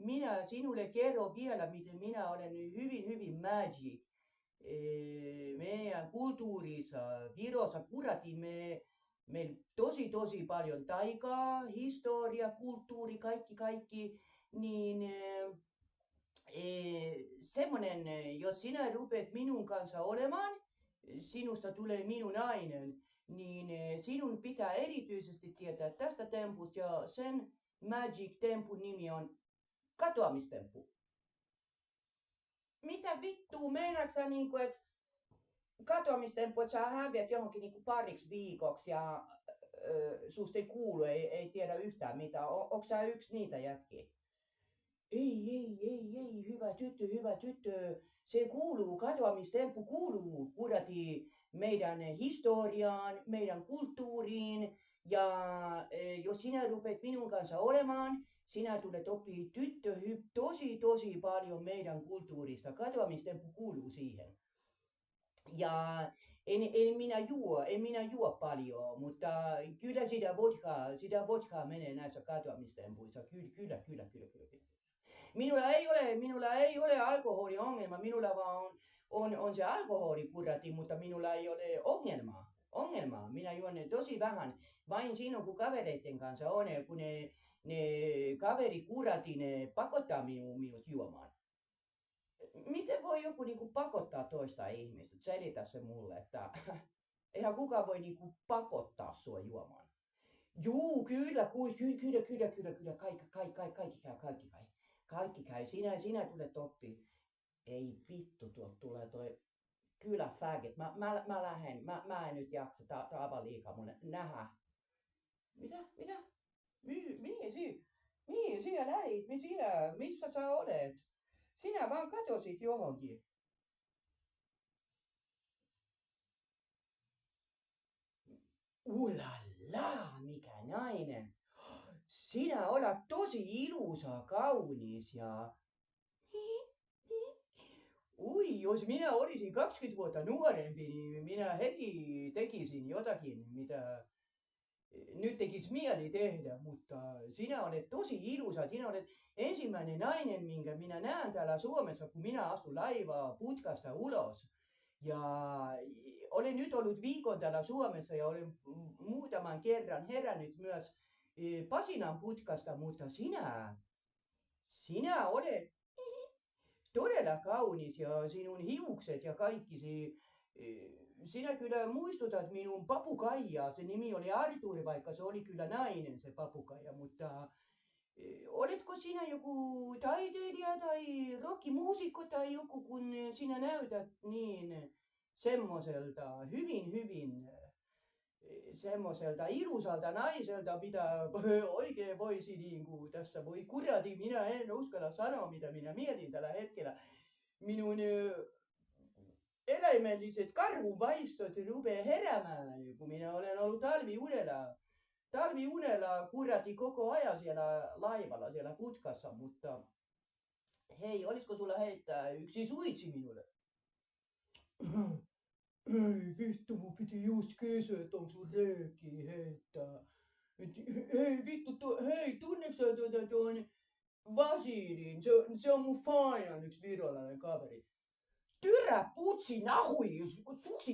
minä sinulle kerron vielä, miten minä olen hyvin, hyvin magic. Meidän kulttuurissa, Virossa, Kurati, meillä tosi paljon taikaa, historia, kulttuuri, kaikki, niin semmonen, jos sinä rupeat minun kanssa olemaan, sinusta tulee minun nainen, niin sinun pitää erityisesti tietää tästä tempusta ja sen magic-tempun nimi on katoamistemppu. Mitä vittua, meinaatko niinku, että katoamistemppu, että sä häviät johonkin niinku pariksi viikoksi ja susta ei kuulu, ei tiedä yhtään mitään. Onko sä yksi niitä jätkiä? Ei, hyvä tyttö. Se kuuluu, katoamistemppu kuuluu Kurati meidän historiaan, meidän kulttuuriin. Ja jos sinä rupeat minun kanssa olemaan, sinä tulet oppia tosi paljon meidän kulttuurista. Katoamistemppu kuuluu siihen. Ja en minä juo paljon, mutta kyllä sitä vodkaa menee näissä katoamistempuissa. Kyllä. Minulla ei ole alkoholiongelma, minulla vaan on se alkoholikurati, mutta minulla ei ole ongelmaa. Minä juon tosi vähän, vain silloin kun kavereiden kanssa on, kun ne kaverikurati, ne pakottaa minut juomaan. Miten voi joku niinku pakottaa toista ihmistä? Selitä se mulle, että eihän kukaan voi niinku pakottaa sua juomaan. Juu, kyllä. Kaikki käy. Sinä tulet oppii. Ei vittu, tuolta tulee toi kyllä faggot. Mä lähden. Mä en nyt jaksa. Tää aivan liikaa mun nähdä. Mitä? Mihin sinä lähit? Missä sä olet? Sinä vaan katosit johonkin. Ulala, mikä nainen. Sinä olet tosi ilusa, kaunis ja... Ui, jos minä olisin 20 vuotta nuorempi, niin minä heti tekisin jotakin, mitä nyt tekisi mieli tehdä, mutta sinä olet tosi ilusa. Sinä olet ensimmäinen nainen, minkä minä näen täällä Suomessa, kun minä astun laivaa putkasta ulos. Ja olen nyt ollut viikon täällä Suomessa ja olen muutaman kerran herännyt myös Pasinan putkasta, mutta sinä olet todella kaunis ja sinun hiukset ja kaikki. Sinä kyllä muistutat minun papukaijaa. Se nimi oli Arturi, vaikka se oli kyllä nainen se papukaija, mutta oletko sinä joku taiteilija tai rockimuusikko tai joku, kun sinä näytät niin semmoiselta hyvin semmoiselta ilusalta naiselta, mitä oikein voisi niinku tässä voi Kurati, minä en uskalla sanoa mitä minä mietin tällä hetkellä. Minun eläimelliset karhunvaistot rupeaa heräämään, kun minä olen ollut talviunella Kurati koko ajan siellä laivalla, siellä putkassa, mutta hei, olisiko sulla heittää yksi suitsi minulle? Ei vittu, mun piti just kysyä, että onko sun röökiä heittää. Hei vittu, hei, tunneeko sä tuon Vasilin? Se on mun faijan yksi virolainen kaveri. Tyrä putsi nahui, suksi